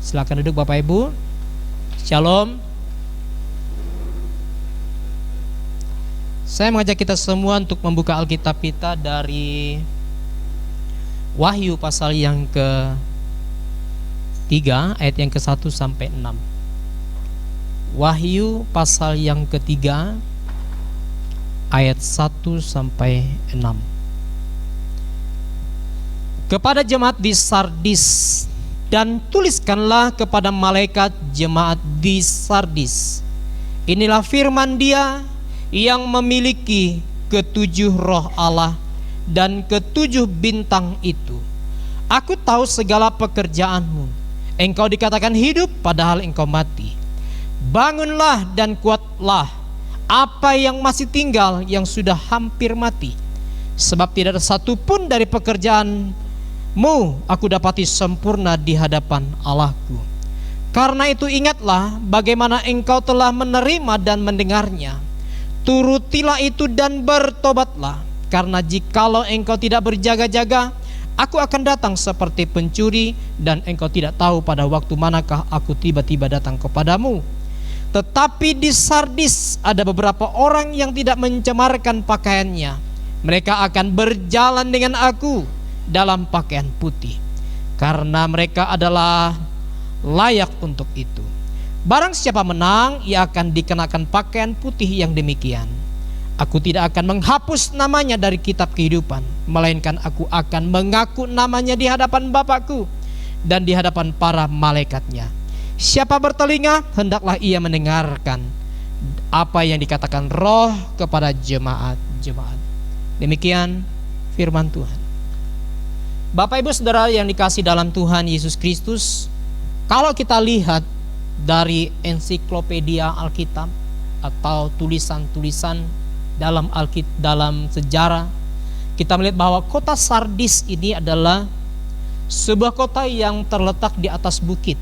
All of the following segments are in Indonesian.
Silakan duduk Bapak Ibu. Shalom. Saya mengajak kita semua untuk membuka Alkitab kita dari Wahyu pasal yang ke-3 ayat yang ke-1 sampai 6. Wahyu pasal yang ke-3 ayat 1 sampai 6. Kepada jemaat di Sardis, dan tuliskanlah kepada malaikat jemaat di Sardis, inilah firman Dia yang memiliki ketujuh roh Allah dan ketujuh bintang itu. Aku tahu segala pekerjaanmu. Engkau dikatakan hidup padahal engkau mati. Bangunlah dan kuatlah, apa yang masih tinggal yang sudah hampir mati. Sebab tidak ada satupun dari pekerjaanmu aku dapati sempurna di hadapan Allahku. Karena itu ingatlah bagaimana engkau telah menerima dan mendengarnya. Turutilah itu dan bertobatlah. Karena jikalau engkau tidak berjaga-jaga, aku akan datang seperti pencuri, dan engkau tidak tahu pada waktu manakah aku tiba-tiba datang kepadamu. Tetapi di Sardis ada beberapa orang yang tidak mencemarkan pakaiannya. Mereka akan berjalan dengan aku dalam pakaian putih, karena mereka adalah layak untuk itu. Barang siapa menang, ia akan dikenakan pakaian putih yang demikian. Aku tidak akan menghapus namanya dari kitab kehidupan, melainkan aku akan mengaku namanya di hadapan Bapakku dan di hadapan para malaikatnya. Siapa bertelinga, hendaklah ia mendengarkan apa yang dikatakan Roh kepada jemaat-jemaat. Demikian firman Tuhan. Bapak Ibu Saudara yang dikasihi dalam Tuhan Yesus Kristus, kalau kita lihat dari ensiklopedia Alkitab atau tulisan-tulisan dalam sejarah, kita melihat bahwa kota Sardis ini adalah sebuah kota yang terletak di atas bukit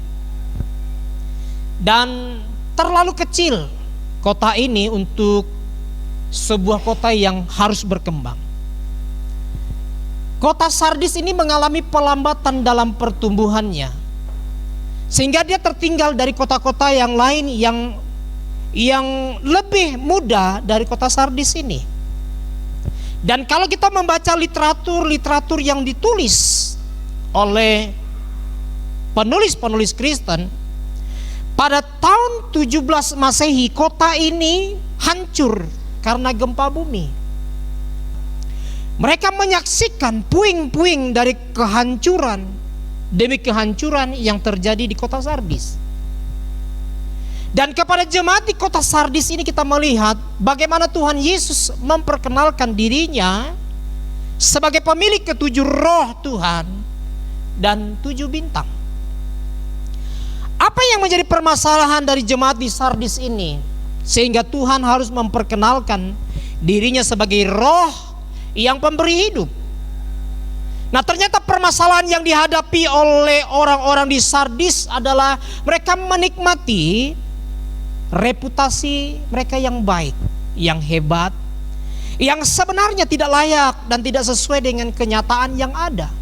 dan terlalu kecil kota ini untuk sebuah kota yang harus berkembang. Kota Sardis ini mengalami pelambatan dalam pertumbuhannya, sehingga dia tertinggal dari kota-kota yang lain yang lebih muda dari kota Sardis ini. Dan kalau kita membaca literatur yang ditulis oleh penulis-penulis Kristen, pada tahun 17 Masehi kota ini hancur karena gempa bumi. Mereka menyaksikan puing-puing dari kehancuran demi kehancuran yang terjadi di kota Sardis. Dan kepada jemaat di kota Sardis ini kita melihat bagaimana Tuhan Yesus memperkenalkan dirinya sebagai pemilik ketujuh roh Tuhan dan 7 bintang. Apa yang menjadi permasalahan dari jemaat di Sardis ini sehingga Tuhan harus memperkenalkan dirinya sebagai roh yang pemberi hidup? Nah, ternyata permasalahan yang dihadapi oleh orang-orang di Sardis adalah mereka menikmati reputasi mereka yang baik, yang hebat, yang sebenarnya tidak layak dan tidak sesuai dengan kenyataan yang ada.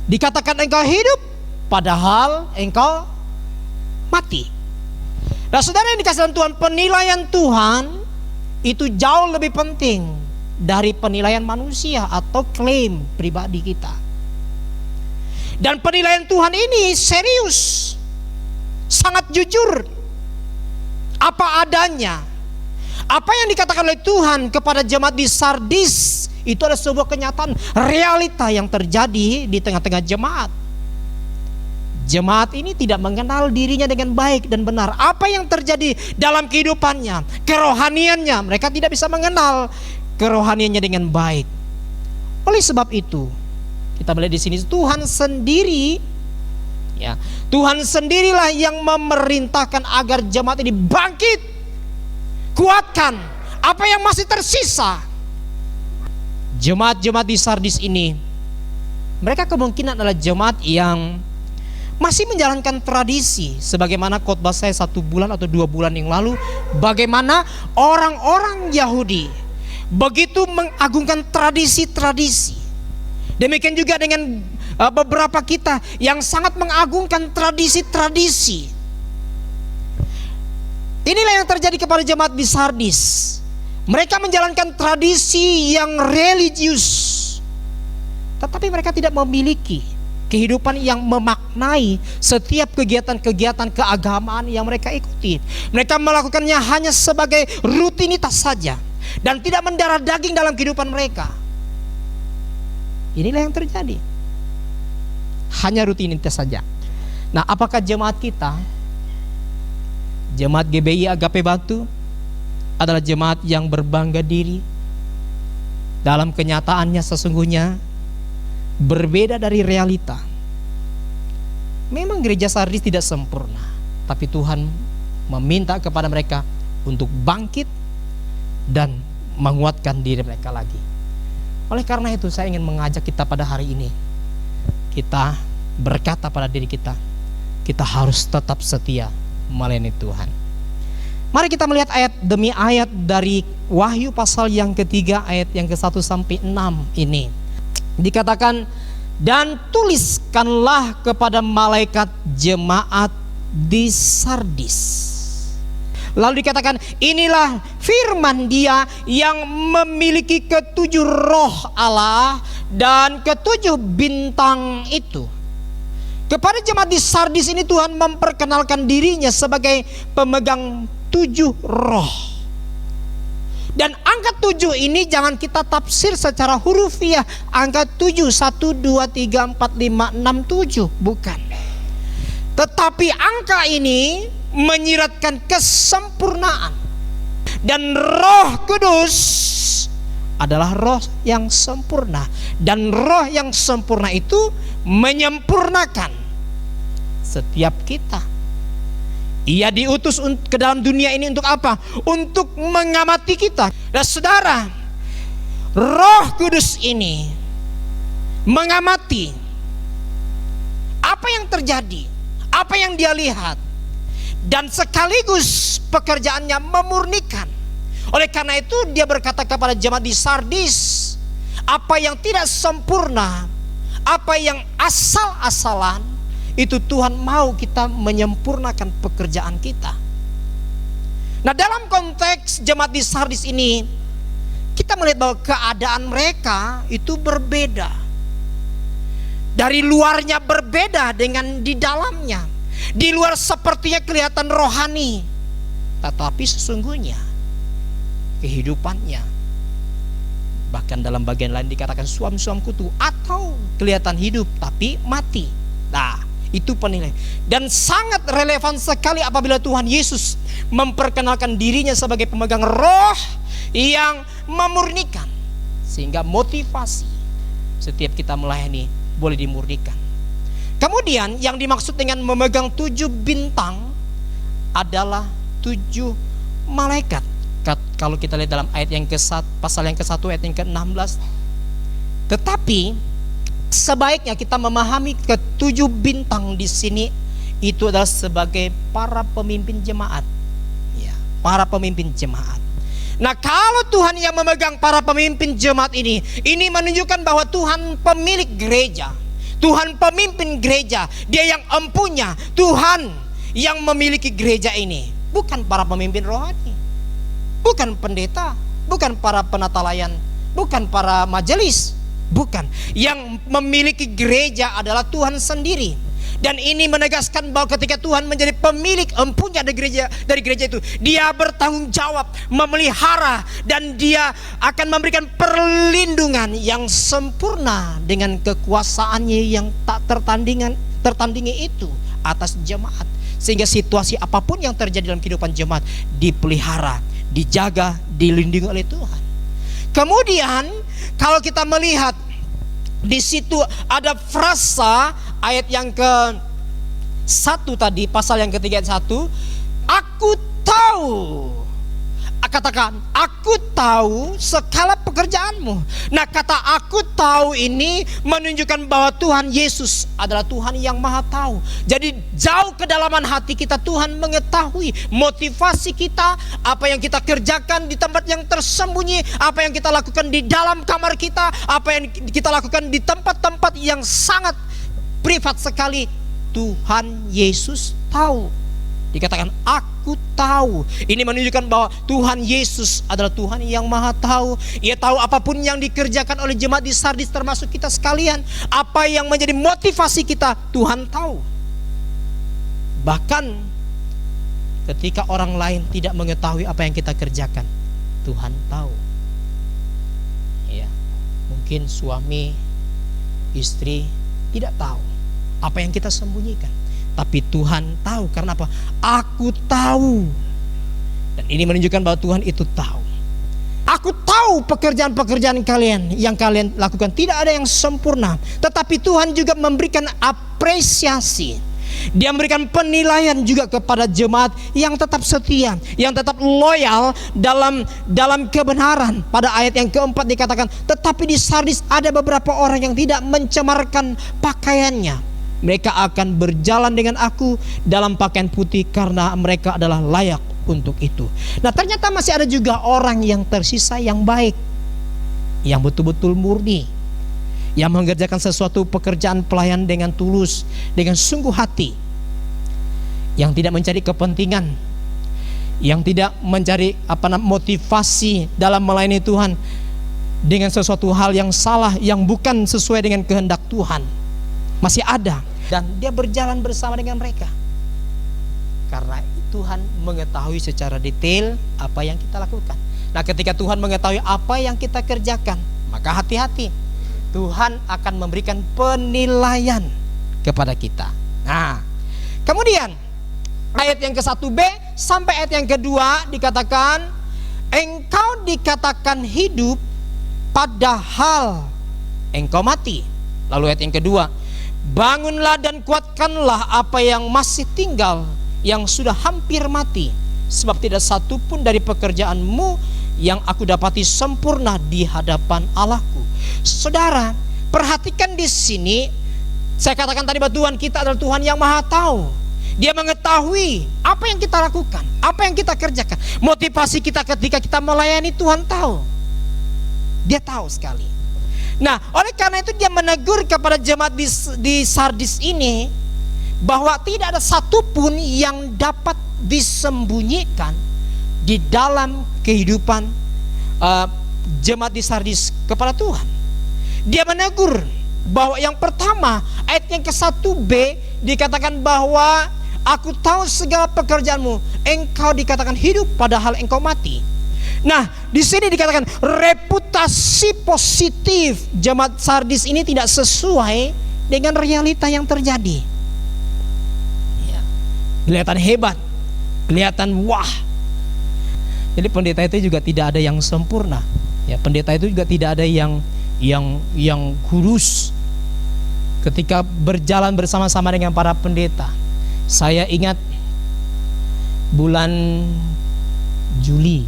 Dikatakan engkau hidup padahal engkau mati. Nah, saudara yang dikasihi Tuhan, penilaian Tuhan itu jauh lebih penting dari penilaian manusia atau klaim pribadi kita. Dan penilaian Tuhan ini serius, sangat jujur, apa adanya. Apa yang dikatakan oleh Tuhan kepada jemaat di Sardis itu adalah sebuah kenyataan, realita yang terjadi di tengah-tengah jemaat. Jemaat ini tidak mengenal dirinya dengan baik dan benar. Apa yang terjadi dalam kehidupannya, kerohaniannya, mereka tidak bisa mengenal kerohaniannya dengan baik. Oleh sebab itu, kita melihat di sini Tuhan sendiri, ya, Tuhan sendirilah yang memerintahkan agar jemaat ini bangkit, kuatkan apa yang masih tersisa. Jemaat-jemaat di Sardis ini, mereka kemungkinan adalah jemaat yang masih menjalankan tradisi, sebagaimana khotbah saya 1 bulan atau 2 bulan yang lalu, bagaimana orang-orang Yahudi begitu mengagungkan tradisi-tradisi. Demikian juga dengan beberapa kita yang sangat mengagungkan tradisi-tradisi. Inilah yang terjadi kepada jemaat di Sardis. Mereka menjalankan tradisi yang religius, tetapi mereka tidak memiliki kehidupan yang memaknai setiap kegiatan-kegiatan keagamaan yang mereka ikuti. Mereka melakukannya hanya sebagai rutinitas saja dan tidak mendarah daging dalam kehidupan mereka. Inilah yang terjadi, hanya rutinitas saja. Nah, apakah jemaat kita, jemaat GBI Agape Batu, adalah jemaat yang berbangga diri? Dalam kenyataannya sesungguhnya berbeda dari realita. Memang gereja Sardis tidak sempurna, tapi Tuhan meminta kepada mereka untuk bangkit dan menguatkan diri mereka lagi. Oleh karena itu saya ingin mengajak kita pada hari ini, kita berkata pada diri kita, kita harus tetap setia melayani Tuhan. Mari kita melihat ayat demi ayat dari Wahyu pasal yang ketiga ayat yang ke-1 sampai 6 ini. Dikatakan, dan tuliskanlah kepada malaikat jemaat di Sardis. Lalu dikatakan, inilah firman Dia yang memiliki ketujuh roh Allah dan ketujuh bintang itu. Kepada jemaat di Sardis ini Tuhan memperkenalkan dirinya sebagai pemegang 7 roh. Dan angka 7 ini jangan kita tafsir secara hurufiah, angka 7 1 2 3 4 5 6 7, bukan. Tetapi angka ini menyiratkan kesempurnaan. Dan Roh Kudus adalah roh yang sempurna, dan roh yang sempurna itu menyempurnakan setiap kita. Ia diutus ke dalam dunia ini untuk apa? Untuk mengamati kita. Dan saudara, Roh Kudus ini mengamati apa yang terjadi, apa yang Dia lihat, dan sekaligus pekerjaannya memurnikan. Oleh karena itu Dia berkata kepada jemaat di Sardis, apa yang tidak sempurna, apa yang asal-asalan, itu Tuhan mau kita menyempurnakan pekerjaan kita. Nah, dalam konteks jemaat di Sardis ini, kita melihat bahwa keadaan mereka itu berbeda. Dari luarnya berbeda dengan di dalamnya. Di luar sepertinya kelihatan rohani, tetapi sesungguhnya kehidupannya, bahkan dalam bagian lain dikatakan suam-suam kutu, atau kelihatan hidup tapi mati. Nah, itu penilaian. Dan sangat relevan sekali apabila Tuhan Yesus memperkenalkan dirinya sebagai pemegang roh yang memurnikan, sehingga motivasi setiap kita melayani boleh dimurnikan. Kemudian yang dimaksud dengan memegang 7 bintang adalah 7 malaikat. Kalau kita lihat dalam ayat yang ke-1, pasal yang ke-1 ayat yang ke-16. Tetapi sebaiknya kita memahami ke-7 bintang di sini itu adalah sebagai para pemimpin jemaat, ya, para pemimpin jemaat. Nah, kalau Tuhan yang memegang para pemimpin jemaat ini menunjukkan bahwa Tuhan pemilik gereja, Tuhan pemimpin gereja, Dia yang empunya, Tuhan yang memiliki gereja ini, bukan para pemimpin rohani, bukan pendeta, bukan para penata layan, bukan para majelis. Bukan. Yang memiliki gereja adalah Tuhan sendiri. Dan ini menegaskan bahwa ketika Tuhan menjadi pemilik empunya dari gereja itu, Dia bertanggung jawab memelihara, dan Dia akan memberikan perlindungan yang sempurna dengan kekuasaannya yang tak tertandingi itu atas jemaat. Sehingga situasi apapun yang terjadi dalam kehidupan jemaat dipelihara, dijaga, dilindungi oleh Tuhan. Kemudian kalau kita melihat di situ ada frasa ayat yang ke-1 tadi, pasal yang ketiga ayat 1, aku tahu, katakan aku tahu segala pekerjaanmu. Nah, kata aku tahu ini menunjukkan bahwa Tuhan Yesus adalah Tuhan yang maha tahu. Jadi jauh kedalaman hati kita Tuhan mengetahui motivasi kita, apa yang kita kerjakan di tempat yang tersembunyi, apa yang kita lakukan di dalam kamar kita, apa yang kita lakukan di tempat-tempat yang sangat privat sekali, Tuhan Yesus tahu. Dikatakan aku tahu. Ini menunjukkan bahwa Tuhan Yesus adalah Tuhan yang maha tahu. Ia tahu apapun yang dikerjakan oleh jemaat di Sardis, termasuk kita sekalian. Apa yang menjadi motivasi kita, Tuhan tahu. Bahkan ketika orang lain tidak mengetahui apa yang kita kerjakan, Tuhan tahu. Ya, mungkin suami, istri tidak tahu apa yang kita sembunyikan, tapi Tuhan tahu. Karena apa? Aku tahu. Dan ini menunjukkan bahwa Tuhan itu tahu. Aku tahu pekerjaan-pekerjaan kalian yang kalian lakukan tidak ada yang sempurna, tetapi Tuhan juga memberikan apresiasi. Dia memberikan penilaian juga kepada jemaat yang tetap setia, yang tetap loyal dalam kebenaran. Pada ayat yang keempat dikatakan, tetapi di Sardis ada beberapa orang yang tidak mencemarkan pakaiannya. Mereka akan berjalan dengan aku dalam pakaian putih karena mereka adalah layak untuk itu. Nah, ternyata masih ada juga orang yang tersisa yang baik, yang betul-betul murni, yang mengerjakan sesuatu pekerjaan pelayan dengan tulus, dengan sungguh hati, yang tidak mencari kepentingan, yang tidak mencari motivasi dalam melayani Tuhan dengan sesuatu hal yang salah, yang bukan sesuai dengan kehendak Tuhan. Masih ada, dan dia berjalan bersama dengan mereka karena Tuhan mengetahui secara detail apa yang kita lakukan. Nah, ketika Tuhan mengetahui apa yang kita kerjakan, maka hati-hati, Tuhan akan memberikan penilaian kepada kita. Nah, kemudian ayat yang ke-1b sampai ayat yang kedua dikatakan, engkau dikatakan hidup padahal engkau mati. Lalu ayat yang kedua, bangunlah dan kuatkanlah apa yang masih tinggal, yang sudah hampir mati, sebab tidak satu pun dari pekerjaanmu yang aku dapati sempurna di hadapan Allahku. Saudara, perhatikan di sini. Saya katakan tadi bahwa Tuhan kita adalah Tuhan yang maha tahu. Dia mengetahui apa yang kita lakukan, apa yang kita kerjakan. Motivasi kita ketika kita melayani, Tuhan tahu. Dia tahu sekali. Nah, oleh karena itu dia menegur kepada jemaat di Sardis ini bahwa tidak ada satupun yang dapat disembunyikan di dalam kehidupan jemaat di Sardis kepada Tuhan. Dia menegur bahwa yang pertama, ayat yang ke-1b dikatakan bahwa aku tahu segala pekerjaanmu, engkau dikatakan hidup padahal engkau mati. Nah, di sini dikatakan reputasi positif jemaat Sardis ini tidak sesuai dengan realita yang terjadi. Ya, kelihatan hebat, kelihatan wah. Jadi pendeta itu juga tidak ada yang sempurna. Ya, pendeta itu juga tidak ada yang kurus. Ketika berjalan bersama-sama dengan para pendeta, saya ingat bulan Juli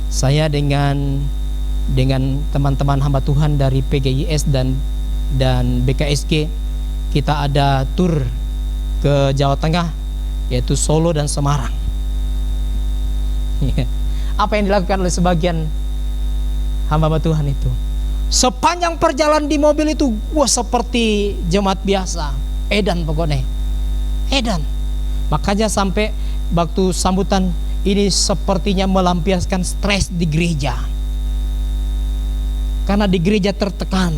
saya dengan teman-teman hamba Tuhan dari PGIS dan BKSG, kita ada tur ke Jawa Tengah, yaitu Solo dan Semarang. Apa yang dilakukan oleh sebagian hamba Tuhan itu, sepanjang perjalanan di mobil itu, wah, seperti jemaat biasa, edan pokoknya, edan. Makanya sampai waktu sambutan ini sepertinya melampiaskan stres di gereja, karena di gereja tertekan.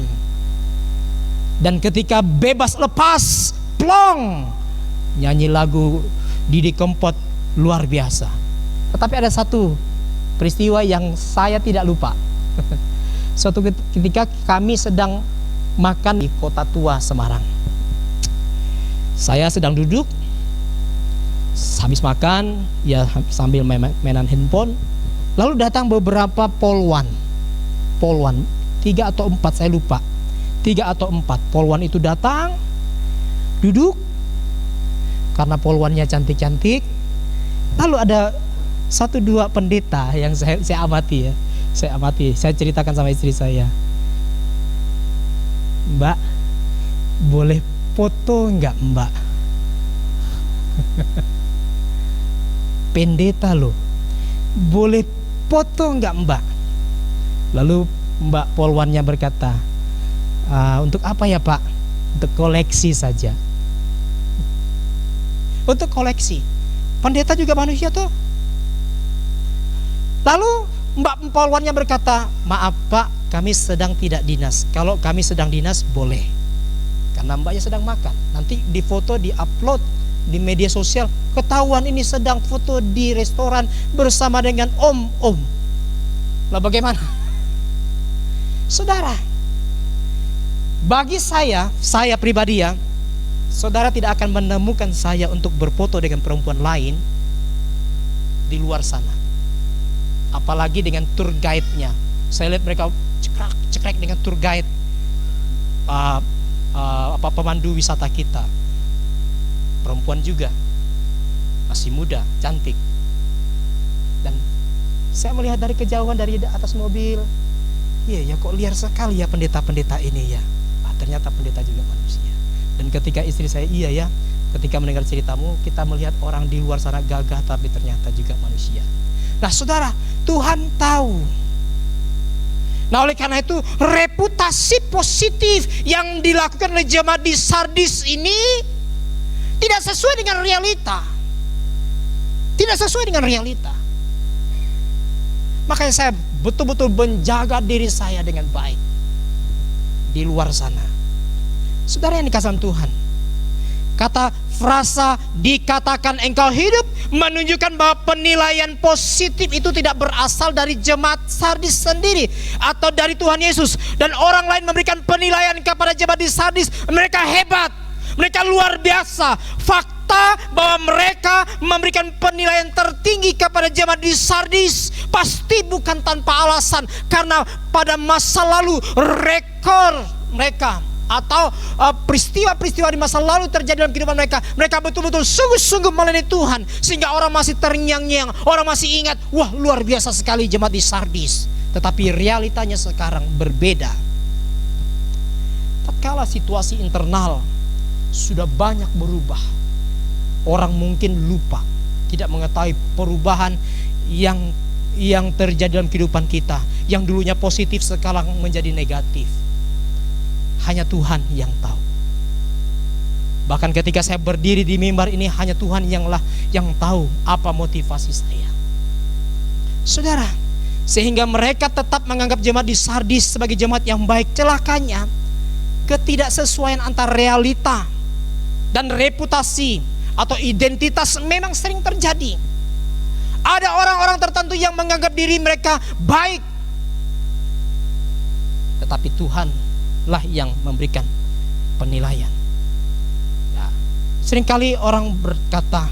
Dan ketika bebas lepas, plong, nyanyi lagu Didi Kempot luar biasa. Tetapi ada satu peristiwa yang saya tidak lupa. Suatu ketika kami sedang makan di Kota Tua Semarang. Saya sedang duduk, habis makan ya sambil mainan handphone. Lalu datang beberapa polwan 3 atau 4, saya lupa, 3 atau 4 polwan itu datang, duduk, karena polwannya cantik-cantik. Lalu ada 1-2 pendeta yang saya amati ya. Saya ceritakan sama istri saya, Mbak, boleh foto enggak Mbak? Pendeta loh, boleh foto enggak Mbak? Lalu Mbak polwannya berkata, Untuk apa ya Pak? Untuk koleksi saja. Untuk koleksi. Pendeta juga manusia tuh. Lalu Mbak Polwannya berkata, maaf Pak, kami sedang tidak dinas. Kalau kami sedang dinas boleh, karena Mbaknya sedang makan. Nanti di foto, di upload di media sosial, ketahuan ini sedang foto di restoran bersama dengan om. Lah bagaimana? Saudara, bagi saya pribadi ya, saudara tidak akan menemukan saya untuk berfoto dengan perempuan lain di luar sana. Apalagi dengan tour guide-nya. Saya lihat mereka cekrek dengan tour guide, pemandu wisata kita. Perempuan juga, masih muda, cantik. Dan saya melihat dari kejauhan, dari atas mobil, iya ya, kok liar sekali ya pendeta-pendeta ini ya. Ternyata pendeta juga manusia. Dan ketika istri saya, iya ya, ketika mendengar ceritamu, kita melihat orang di luar sana gagah, tapi ternyata juga manusia. Nah saudara, Tuhan tahu. Nah oleh karena itu, reputasi positif yang dilakukan oleh jemaat di Sardis ini tidak sesuai dengan realita. Tidak sesuai dengan realita. Makanya saya betul-betul menjaga diri saya dengan baik di luar sana. Saudara yang dikasihi Tuhan, kata frasa dikatakan engkau hidup menunjukkan bahwa penilaian positif itu tidak berasal dari jemaat Sardis sendiri atau dari Tuhan Yesus. Dan orang lain memberikan penilaian kepada jemaat di Sardis, mereka hebat, mereka luar biasa. Fakta bahwa mereka memberikan penilaian tertinggi kepada jemaat di Sardis pasti bukan tanpa alasan, karena pada masa lalu rekor mereka atau peristiwa-peristiwa di masa lalu terjadi dalam kehidupan mereka, mereka betul-betul sungguh-sungguh melayani Tuhan, sehingga orang masih terngiang-ngiang, orang masih ingat, wah luar biasa sekali jemaat di Sardis. Tetapi realitanya sekarang berbeda. Tatkala situasi internal sudah banyak berubah, orang mungkin lupa, tidak mengetahui perubahan yang terjadi dalam kehidupan kita, yang dulunya positif sekarang menjadi negatif. Hanya Tuhan yang tahu. Bahkan ketika saya berdiri di mimbar ini, hanya Tuhan yang tahu apa motivasi saya. Saudara, sehingga mereka tetap menganggap jemaat di Sardis sebagai jemaat yang baik. Celakanya, ketidaksesuaian antara realita dan reputasi atau identitas memang sering terjadi. Ada orang-orang tertentu yang menganggap diri mereka baik, tetapi Tuhan lah yang memberikan penilaian. Ya, seringkali orang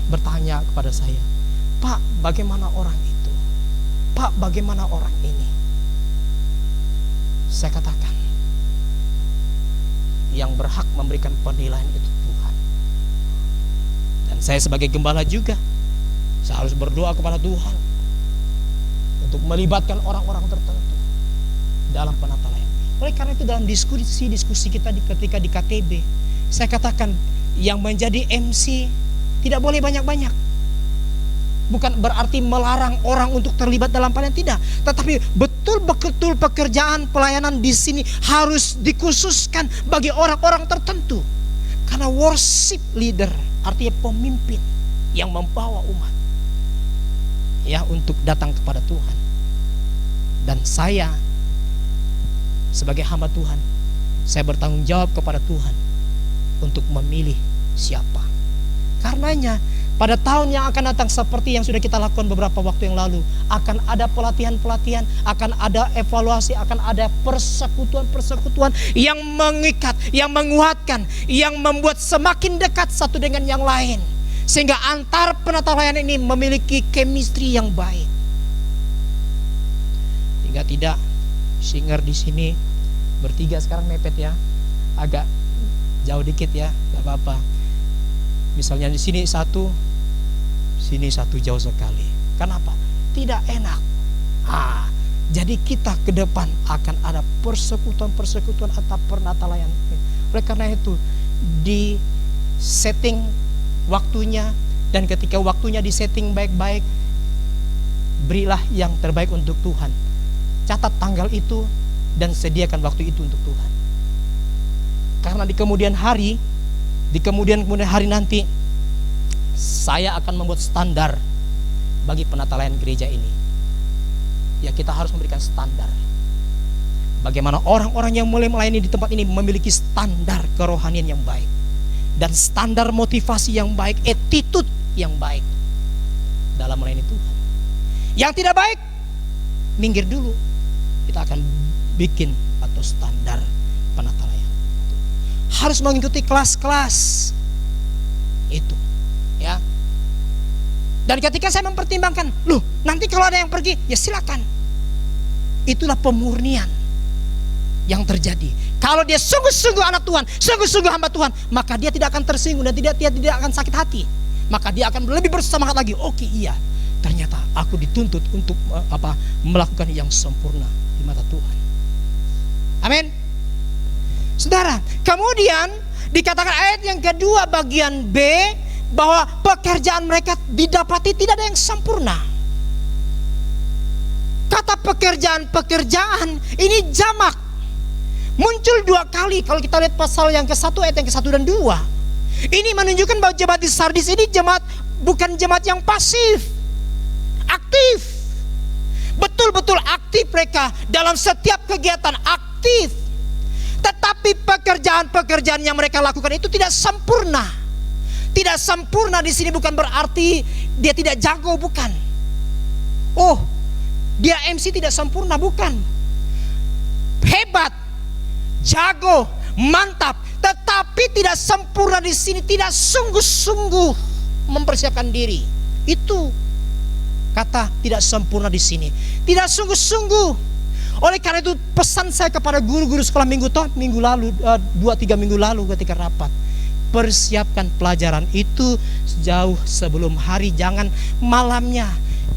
bertanya kepada saya, Pak, bagaimana orang itu? Pak, bagaimana orang ini? Saya katakan, yang berhak memberikan penilaian itu Tuhan. Dan saya sebagai gembala juga, saya harus berdoa kepada Tuhan untuk melibatkan orang-orang tertentu dalam penata layan. Oleh karena itu dalam diskusi kita ketika di KTB, saya katakan yang menjadi MC tidak boleh banyak-banyak. Bukan berarti melarang orang untuk terlibat dalam pelayanan, tidak. Tetapi betul-betul pekerjaan pelayanan di sini harus dikhususkan bagi orang-orang tertentu. Karena worship leader artinya pemimpin yang membawa umat ya untuk datang kepada Tuhan. Dan saya sebagai hamba Tuhan, saya bertanggung jawab kepada Tuhan untuk memilih siapa. Karenanya pada tahun yang akan datang, seperti yang sudah kita lakukan beberapa waktu yang lalu, akan ada pelatihan-pelatihan, akan ada evaluasi, akan ada persekutuan-persekutuan yang mengikat, yang menguatkan, yang membuat semakin dekat satu dengan yang lain, sehingga antar penata layanan ini memiliki chemistry yang baik. Hingga tidak singer di sini bertiga sekarang mepet ya, agak jauh dikit ya, gak apa-apa. Misalnya di sini satu jauh sekali. Kenapa? Tidak enak. Jadi kita ke depan akan ada persekutuan atau penatalayan. Oleh karena itu di setting waktunya, dan ketika waktunya di setting baik-baik, berilah yang terbaik untuk Tuhan. Catat tanggal itu dan sediakan waktu itu untuk Tuhan. Karena di kemudian hari nanti saya akan membuat standar bagi penata layanan gereja ini. Ya, kita harus memberikan standar. Bagaimana orang-orang yang mulai melayani di tempat ini memiliki standar kerohanian yang baik dan standar motivasi yang baik, attitude yang baik dalam melayani Tuhan. Yang tidak baik, minggir dulu. Kita akan bikin atau standar penata layanan. Harus mengikuti kelas-kelas itu, ya. Dan ketika saya mempertimbangkan, loh, nanti kalau ada yang pergi, ya silakan. Itulah pemurnian yang terjadi. Kalau dia sungguh-sungguh anak Tuhan, sungguh-sungguh hamba Tuhan, maka dia tidak akan tersinggung dan dia tidak akan sakit hati. Maka dia akan lebih bersemangat lagi. Oke, iya, ternyata aku dituntut untuk melakukan yang sempurna di mata Tuhan. Amin. Saudara, kemudian dikatakan ayat yang kedua bagian B, bahwa pekerjaan mereka didapati tidak ada yang sempurna. Kata pekerjaan ini jamak. Muncul 2 kali kalau kita lihat pasal yang ke-1 ayat yang ke-1 dan 2. Ini menunjukkan bahwa jemaat di Sardis ini bukan jemaat yang pasif, aktif. Betul-betul aktif mereka dalam setiap kegiatan, aktif. Tetapi pekerjaan-pekerjaan yang mereka lakukan itu tidak sempurna. Tidak sempurna di sini bukan berarti dia tidak jago, bukan. Oh, dia MC tidak sempurna, bukan. Hebat, jago, mantap, tetapi tidak sempurna di sini, tidak sungguh-sungguh mempersiapkan diri. Itu kata tidak sempurna di sini, tidak sungguh-sungguh. Oleh karena itu pesan saya kepada guru-guru sekolah minggu lalu, 2-3 minggu lalu ketika rapat, persiapkan pelajaran itu jauh sebelum hari, jangan malamnya.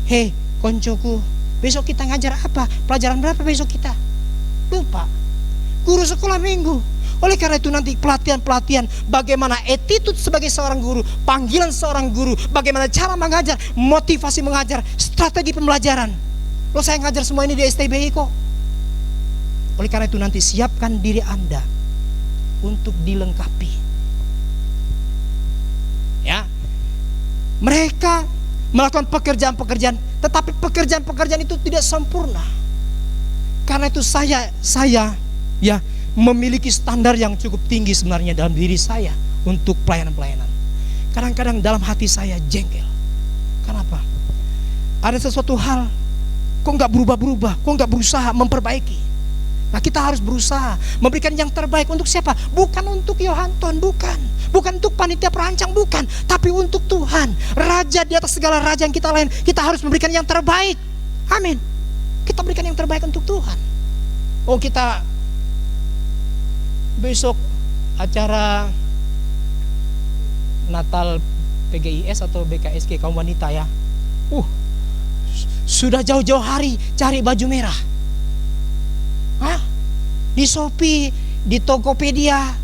Hei koncoku, besok kita ngajar apa? Pelajaran berapa besok kita? Lupa. Guru sekolah minggu. Oleh karena itu nanti pelatihan bagaimana attitude sebagai seorang guru, panggilan seorang guru, bagaimana cara mengajar, motivasi mengajar, strategi pembelajaran. Loh, saya ngajar semua ini di STBI kok. Oleh karena itu nanti siapkan diri Anda untuk dilengkapi. Ya. Mereka melakukan pekerjaan-pekerjaan, tetapi pekerjaan-pekerjaan itu tidak sempurna. Karena itu saya ya memiliki standar yang cukup tinggi sebenarnya dalam diri saya untuk pelayanan-pelayanan. Kadang-kadang dalam hati saya jengkel. Kenapa? Ada sesuatu hal kok nggak berubah-berubah, kok nggak berusaha memperbaiki. Nah, kita harus berusaha memberikan yang terbaik untuk siapa? Bukan untuk Yohanton, bukan untuk panitia perancang, bukan, tapi untuk Tuhan, Raja di atas segala raja yang kita lain. Kita harus memberikan yang terbaik. Amin. Kita berikan yang terbaik untuk Tuhan. Oh, kita besok acara Natal PGIS atau BKSG kaum wanita ya. Sudah jauh-jauh hari cari baju merah. Di Shopee, di Tokopedia,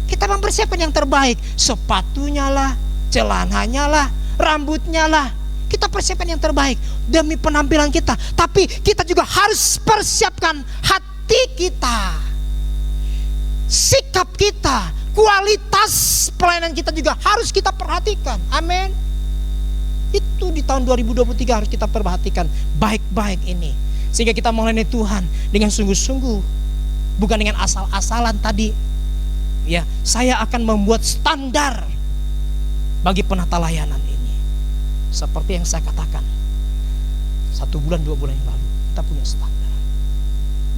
kita mempersiapkan yang terbaik. Sepatunya lah, celananya lah, rambutnya lah. Kita persiapkan yang terbaik demi penampilan kita. Tapi kita juga harus persiapkan hati kita, sikap kita, kualitas pelayanan kita juga harus kita perhatikan. Amin. Itu di tahun 2023 harus kita perhatikan baik-baik ini, sehingga kita melayani Tuhan dengan sungguh-sungguh, bukan dengan asal-asalan tadi. Ya, saya akan membuat standar bagi penata layanan ini. Seperti yang saya katakan, 1 bulan 2 bulan yang lalu kita punya standar.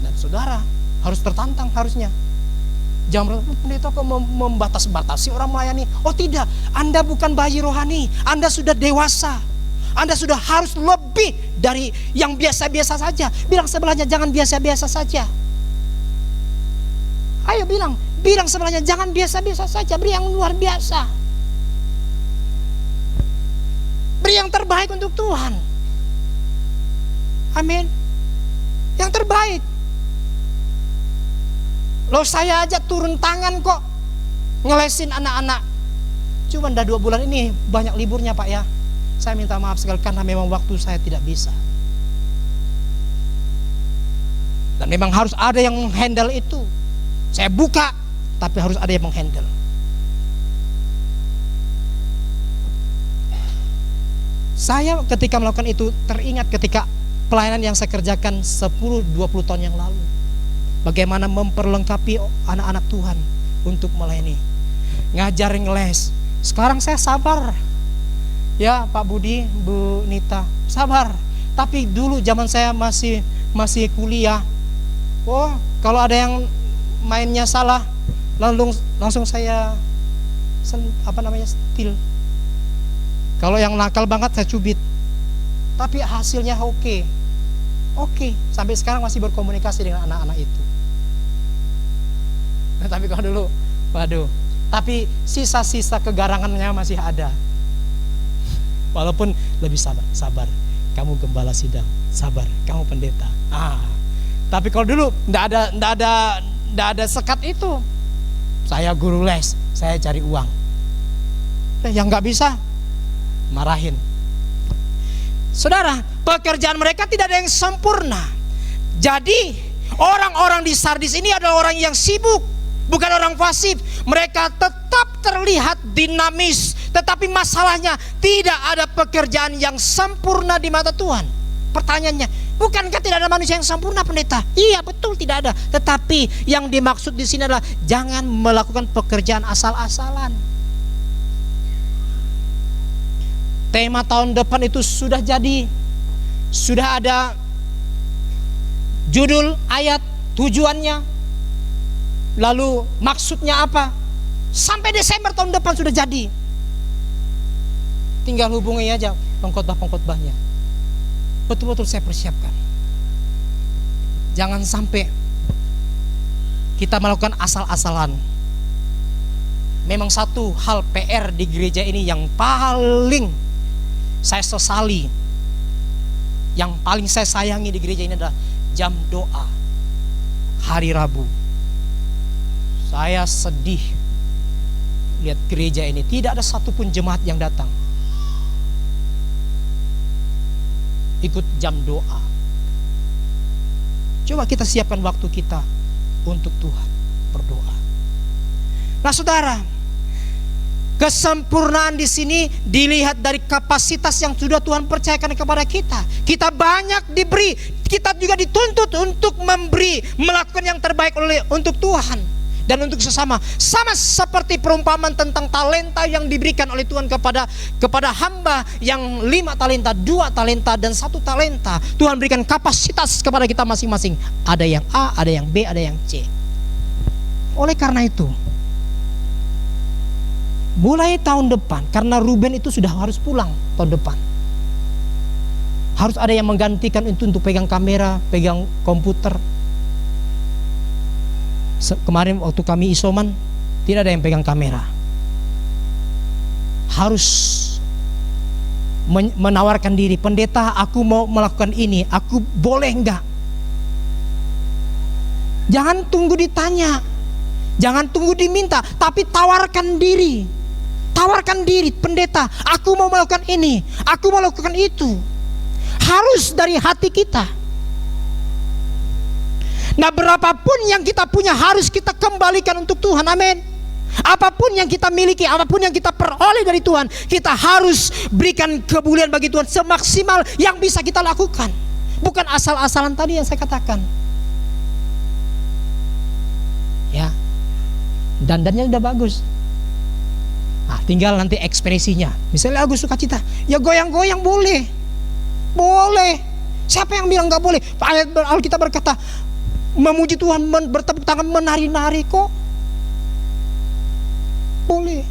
Dan saudara harus tertantang harusnya. Jangan pendeta kok membatas-batasi orang melayani. Oh tidak, Anda bukan bayi rohani, Anda sudah dewasa. Anda sudah harus lebih dari yang biasa-biasa saja. Bilang sebelahnya jangan biasa-biasa saja. Ayo bilang sebelahnya jangan biasa-biasa saja, beri yang luar biasa. Beri yang terbaik untuk Tuhan. Amin. Yang terbaik. Loh, saya aja turun tangan kok ngelesin anak-anak. Cuma udah 2 bulan ini banyak liburnya Pak ya. Saya minta maaf sekali karena memang waktu saya tidak bisa. Dan memang harus ada yang handle itu. Saya buka tapi harus ada yang menghandle. Saya ketika melakukan itu teringat ketika pelayanan yang saya kerjakan 10-20 tahun yang lalu. Bagaimana memperlengkapi anak-anak Tuhan untuk melayani. Ngajarin les. Sekarang saya sabar. Ya Pak Budi, Bu Nita, sabar. Tapi dulu zaman saya masih kuliah. Oh, kalau ada yang mainnya salah, langsung saya steal. Kalau yang nakal banget saya cubit. Tapi hasilnya oke. Sampai sekarang masih berkomunikasi dengan anak-anak itu. Nah, tapi kalau dulu, waduh. Tapi sisa-sisa kegarangannya masih ada. Walaupun lebih sabar. Kamu gembala sidang, sabar. Kamu pendeta. Tapi kalau dulu nggak ada sekat itu. Saya guru les, saya cari uang. Yang nggak bisa, marahin. Saudara, pekerjaan mereka tidak ada yang sempurna. Jadi orang-orang di Sardis ini adalah orang yang sibuk, bukan orang pasif. Mereka tetap terlihat dinamis, tetapi masalahnya tidak ada pekerjaan yang sempurna di mata Tuhan. Pertanyaannya, bukankah tidak ada manusia yang sempurna, pendeta? Iya, betul, tidak ada. Tetapi yang dimaksud di sini adalah jangan melakukan pekerjaan asal-asalan. Tema tahun depan itu sudah jadi, sudah ada judul, ayat, tujuannya, lalu maksudnya apa. Sampai Desember tahun depan sudah jadi. Tinggal hubungi aja pengkhotbah-pengkhotbahnya. Betul-betul saya persiapkan. Jangan sampai kita melakukan asal-asalan. Memang satu hal PR di gereja ini yang paling saya sesali, yang paling saya sayangi di gereja ini adalah jam doa hari Rabu. Saya sedih lihat gereja ini tidak ada satupun jemaat yang datang ikut jam doa. Coba kita siapkan waktu kita untuk Tuhan, berdoa. Nah saudara, kesempurnaan di sini dilihat dari kapasitas yang sudah Tuhan percayakan kepada kita. Kita banyak diberi, kita juga dituntut untuk melakukan yang terbaik untuk Tuhan dan untuk sesama. Sama seperti perumpamaan tentang talenta yang diberikan oleh Tuhan kepada hamba yang 5 talenta, 2 talenta dan 1 talenta. Tuhan berikan kapasitas kepada kita masing-masing. Ada yang A, ada yang B, ada yang C. Oleh karena itu, mulai tahun depan, karena Ruben itu sudah harus pulang tahun depan, harus ada yang menggantikan untuk pegang kamera, pegang komputer. Kemarin waktu kami isoman, tidak ada yang pegang kamera. Harus menawarkan diri, pendeta aku mau melakukan ini, aku boleh enggak? Jangan tunggu ditanya, jangan tunggu diminta, tapi tawarkan diri. Tawarkan diri, pendeta, aku mau melakukan ini, aku mau melakukan itu. Harus dari hati kita. Nah, berapapun yang kita punya harus kita kembalikan untuk Tuhan, amin. Apapun yang kita miliki, apapun yang kita peroleh dari Tuhan, kita harus berikan kemuliaan bagi Tuhan semaksimal yang bisa kita lakukan. Bukan asal-asalan tadi yang saya katakan. Ya, dandannya udah bagus. Nah, tinggal nanti ekspresinya. Misalnya lagu sukacita, ya goyang-goyang boleh. Boleh. Siapa yang bilang gak boleh? Ayat Alkitab berkata, memuji Tuhan, bertepuk tangan, menari-nari kok boleh.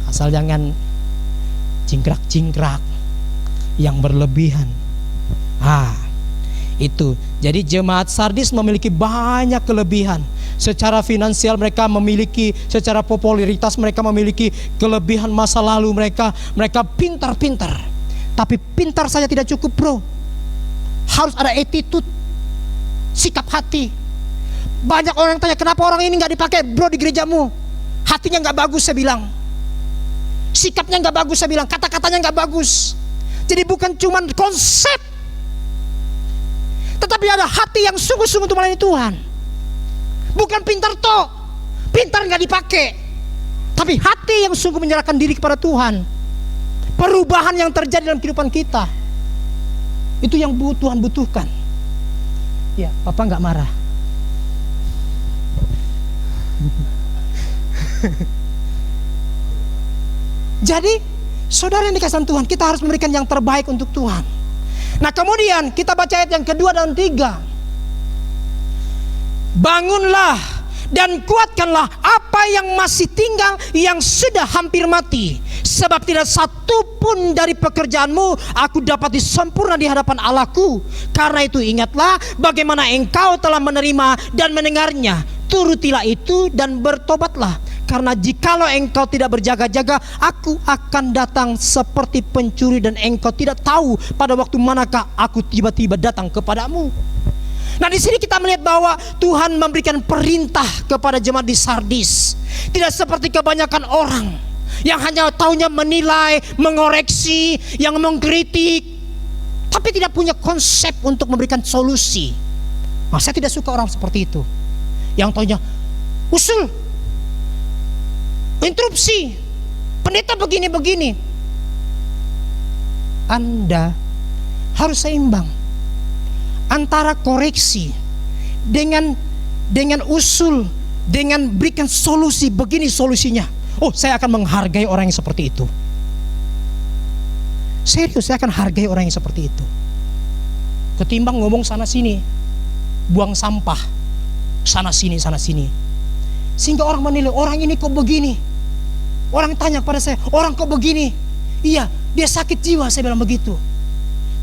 Asal jangan cingkrak-cingkrak yang berlebihan. Itu. Jadi jemaat Sardis memiliki banyak kelebihan. Secara finansial mereka memiliki, secara popularitas mereka memiliki kelebihan masa lalu mereka. Mereka pintar-pintar. Tapi pintar saja tidak cukup, bro. Harus ada attitude, sikap hati. Banyak orang yang tanya, kenapa orang ini gak dipakai, bro, di gerejamu? Hatinya gak bagus, saya bilang. Sikapnya gak bagus, saya bilang. Kata-katanya gak bagus. Jadi bukan cuma konsep, tetapi ada hati yang sungguh-sungguh untuk melayani Tuhan. Bukan pintar toh, Pintar nggak dipakai, tapi hati yang sungguh menyerahkan diri kepada Tuhan, perubahan yang terjadi dalam kehidupan kita, itu yang Tuhan butuhkan. Ya, Papa nggak marah. Jadi, saudara yang dikasihi Tuhan, kita harus memberikan yang terbaik untuk Tuhan. Nah, kemudian kita baca ayat yang kedua dan tiga. Bangunlah dan kuatkanlah apa yang masih tinggal, yang sudah hampir mati. Sebab tidak satu pun dari pekerjaanmu aku dapat disempurna di hadapan Allahku. Karena itu ingatlah bagaimana engkau telah menerima dan mendengarnya. Turutilah itu dan bertobatlah. Karena jikalau engkau tidak berjaga-jaga, aku akan datang seperti pencuri dan engkau tidak tahu pada waktu manakah aku tiba-tiba datang kepadamu. Nah, di sini kita melihat bahwa Tuhan memberikan perintah kepada jemaat di Sardis. Tidak seperti kebanyakan orang yang hanya taunya menilai, mengoreksi, yang mengkritik, tapi tidak punya konsep untuk memberikan solusi. Nah, saya tidak suka orang seperti itu, yang taunya usul, interupsi, pendeta begini-begini. Anda harus seimbang antara koreksi dengan usul, dengan berikan solusi. Begini solusinya. Oh, saya akan menghargai orang yang seperti itu. Serius, saya akan hargai orang yang seperti itu, ketimbang ngomong sana sini, buang sampah sana sini, sehingga orang menilai orang ini kok begini. Orang tanya kepada saya, orang kok begini? Iya, dia sakit jiwa, saya bilang begitu.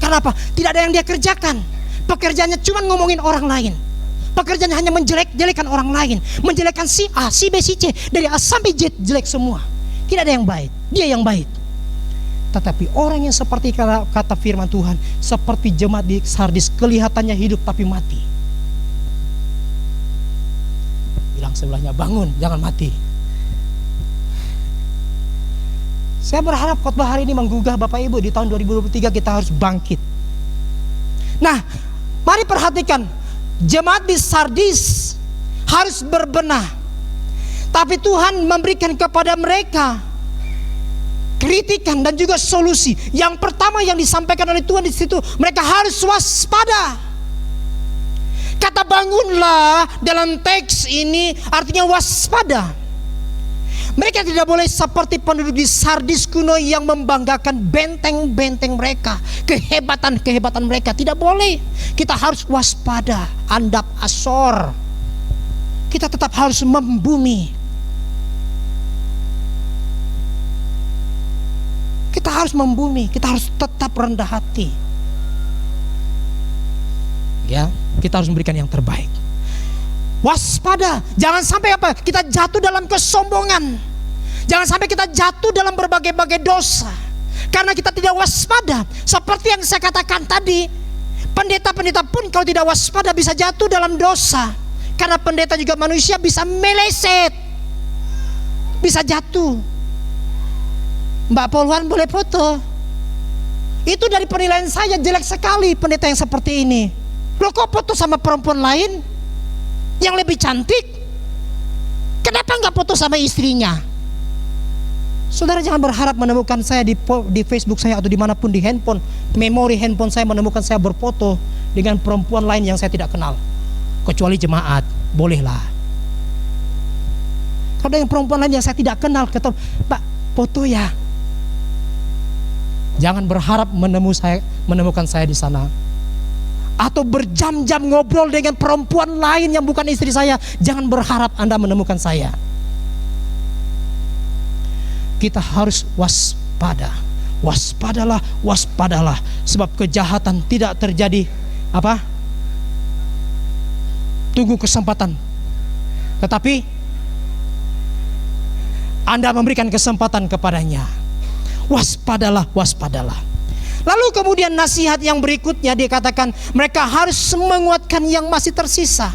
Kenapa? Tidak ada yang dia kerjakan. Pekerjaannya cuma ngomongin orang lain. Pekerjaannya hanya menjelek-jelekan orang lain, menjelekkan si A, si B, si C, dari A sampai Z jelek semua. Tidak ada yang baik, dia yang baik. Tetapi orang yang seperti kata firman Tuhan, seperti jemaat di Sardis, kelihatannya hidup tapi mati. Bilang sebelahnya, bangun, jangan mati. Saya berharap khotbah hari ini menggugah Bapak Ibu. Di tahun 2023 kita harus bangkit. Nah, mari perhatikan, jemaat di Sardis harus berbenah. Tapi Tuhan memberikan kepada mereka kritikan dan juga solusi. Yang pertama yang disampaikan oleh Tuhan di situ, mereka harus waspada. Kata bangunlah dalam teks ini artinya waspada. Mereka tidak boleh seperti penduduk di Sardis kuno yang membanggakan benteng-benteng mereka, kehebatan-kehebatan mereka. Tidak boleh. Kita harus waspada, andap asor. Kita tetap harus membumi. Kita harus membumi, kita harus tetap rendah hati. Ya, kita harus memberikan yang terbaik. Waspada, jangan sampai kita jatuh dalam kesombongan. Jangan sampai kita jatuh dalam berbagai-bagai dosa karena kita tidak waspada. Seperti yang saya katakan tadi, pendeta-pendeta pun kalau tidak waspada bisa jatuh dalam dosa. Karena pendeta juga manusia, bisa meleset, bisa jatuh. Mbak Poluan boleh foto. Itu dari penilaian saya, jelek sekali pendeta yang seperti ini. Loh, kok foto sama perempuan lain yang lebih cantik? Kenapa nggak foto sama istrinya? Saudara jangan berharap menemukan saya di Facebook saya atau dimanapun di handphone, memori handphone saya menemukan saya berfoto dengan perempuan lain yang saya tidak kenal. Kecuali jemaat, bolehlah. Kalau dengan perempuan lain yang saya tidak kenal, kata Pak, foto ya. Jangan berharap menemukan saya di sana. Atau berjam-jam ngobrol dengan perempuan lain yang bukan istri saya. Jangan berharap Anda menemukan saya. Kita harus waspada. Waspadalah, waspadalah. Sebab kejahatan tidak terjadi tunggu kesempatan. Tetapi Anda memberikan kesempatan kepadanya. Waspadalah, waspadalah. Lalu kemudian nasihat yang berikutnya dikatakan mereka harus menguatkan yang masih tersisa.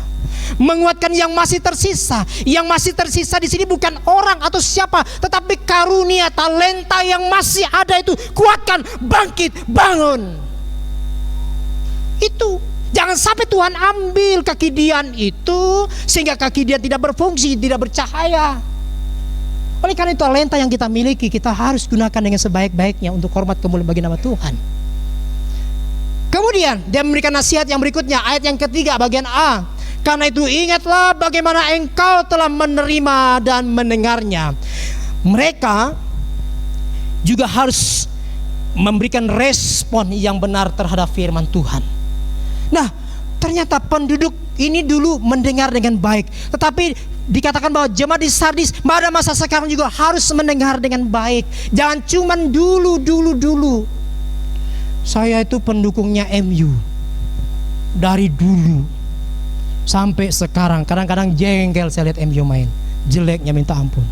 Menguatkan yang masih tersisa. Yang masih tersisa di sini bukan orang atau siapa, tetapi karunia, talenta yang masih ada itu kuatkan, bangkit, bangun. Itu Jangan sampai Tuhan ambil kaki Dian itu sehingga kaki Dian tidak berfungsi, tidak bercahaya. Oleh karena itu talenta yang kita miliki kita harus gunakan dengan sebaik-baiknya untuk hormat kemuliaan bagi nama Tuhan. Kemudian dia memberikan nasihat yang berikutnya, ayat yang ketiga bagian A. Karena itu ingatlah bagaimana engkau telah menerima dan mendengarnya. Mereka juga harus memberikan respon yang benar terhadap firman Tuhan. Nah, ternyata penduduk ini dulu mendengar dengan baik, tetapi dikatakan bahwa jemaat di Sardis pada masa sekarang juga harus mendengar dengan baik. Jangan cuman dulu. Saya itu pendukungnya MU dari dulu sampai sekarang. Kadang-kadang jengkel saya lihat MU main, jeleknya minta ampun.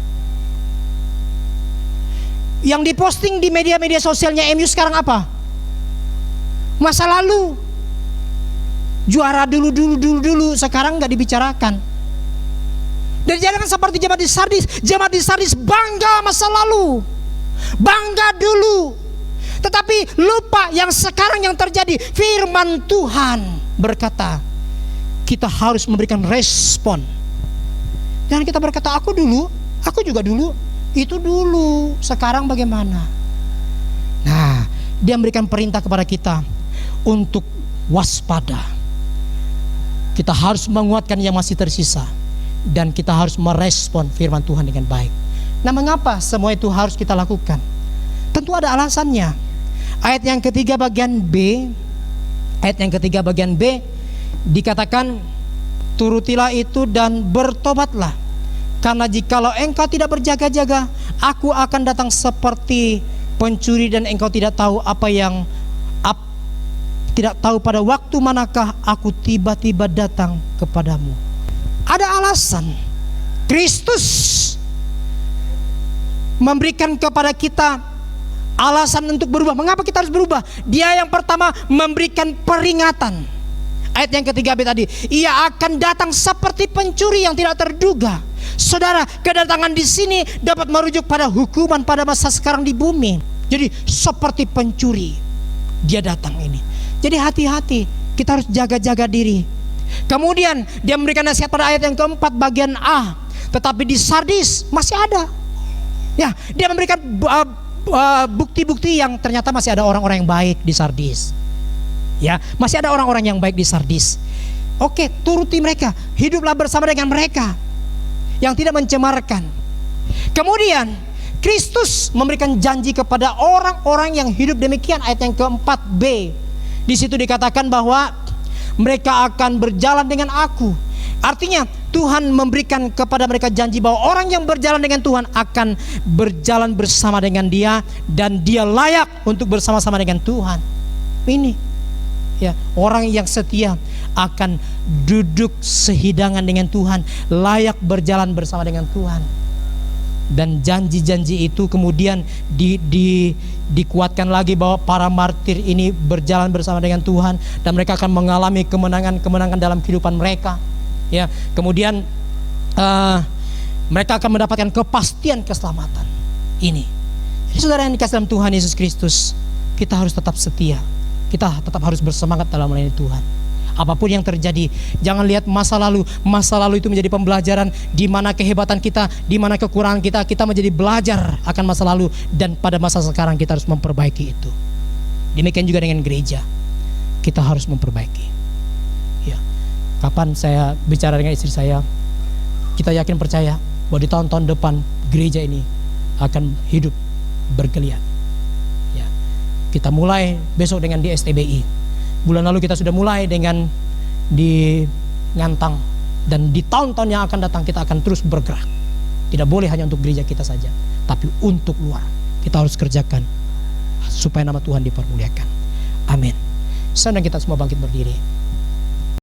Yang diposting di media-media sosialnya MU sekarang apa? Masa lalu, juara dulu, sekarang nggak dibicarakan. Dan jangan seperti jemaat di Sardis. Jemaat di Sardis bangga masa lalu, bangga dulu, tetapi lupa yang sekarang yang terjadi. Firman Tuhan berkata kita harus memberikan respon. Jangan kita berkata aku dulu, aku juga dulu, itu dulu, sekarang bagaimana? Nah, dia memberikan perintah kepada kita untuk waspada. Kita harus menguatkan yang masih tersisa, dan kita harus merespon firman Tuhan dengan baik. Nah, mengapa semua itu harus kita lakukan? Tentu ada alasannya. Ayat yang ketiga bagian B, dikatakan turutilah itu dan bertobatlah, karena jikalau engkau tidak berjaga-jaga, aku akan datang seperti pencuri dan engkau tidak tahu tidak tahu pada waktu manakah aku tiba-tiba datang kepadamu. Ada alasan. Kristus memberikan kepada kita alasan untuk berubah. Mengapa kita harus berubah? Dia yang pertama memberikan peringatan. Ayat yang ketiga B tadi, ia akan datang seperti pencuri yang tidak terduga. Saudara, kedatangan di sini dapat merujuk pada hukuman pada masa sekarang di bumi. Jadi seperti pencuri dia datang ini. Jadi hati-hati, kita harus jaga-jaga diri. Kemudian dia memberikan nasihat pada ayat yang keempat bagian A. Tetapi di Sardis masih ada. Ya, dia memberikan bukti-bukti yang ternyata masih ada orang-orang yang baik di Sardis. Ya, masih ada orang-orang yang baik di Sardis. Oke, turuti mereka, hiduplah bersama dengan mereka yang tidak mencemarkan. Kemudian Kristus memberikan janji kepada orang-orang yang hidup demikian. Ayat yang keempat B, di situ dikatakan bahwa mereka akan berjalan dengan aku. Artinya Tuhan memberikan kepada mereka janji bahwa orang yang berjalan dengan Tuhan akan berjalan bersama dengan Dia, dan dia layak untuk bersama-sama dengan Tuhan. Ini ya, orang yang setia akan duduk sehidangan dengan Tuhan, layak berjalan bersama dengan Tuhan. Dan janji-janji itu kemudian dikuatkan lagi bahwa para martir ini berjalan bersama dengan Tuhan, dan mereka akan mengalami kemenangan dalam kehidupan mereka. Ya, kemudian mereka akan mendapatkan kepastian keselamatan. Ini. Jadi saudara yang dikasih dalam Tuhan Yesus Kristus, kita harus tetap setia. Kita tetap harus bersemangat dalam melayani Tuhan. Apapun yang terjadi, jangan lihat masa lalu. Masa lalu itu menjadi pembelajaran di mana kehebatan kita, di mana kekurangan kita. Kita menjadi belajar akan masa lalu, dan pada masa sekarang kita harus memperbaiki itu. Demikian juga dengan gereja, kita harus memperbaiki. Ya, kapan saya bicara dengan istri saya, kita yakin percaya bahwa di tahun-tahun depan gereja ini akan hidup bergeliat. Ya, kita mulai besok dengan di STBI. Bulan lalu kita sudah mulai dengan di Ngantang, dan di tahun-tahun yang akan datang kita akan terus bergerak. Tidak boleh hanya untuk gereja kita saja, tapi untuk luar kita harus kerjakan supaya nama Tuhan dipermuliakan. Amin. Sedang kita semua bangkit berdiri.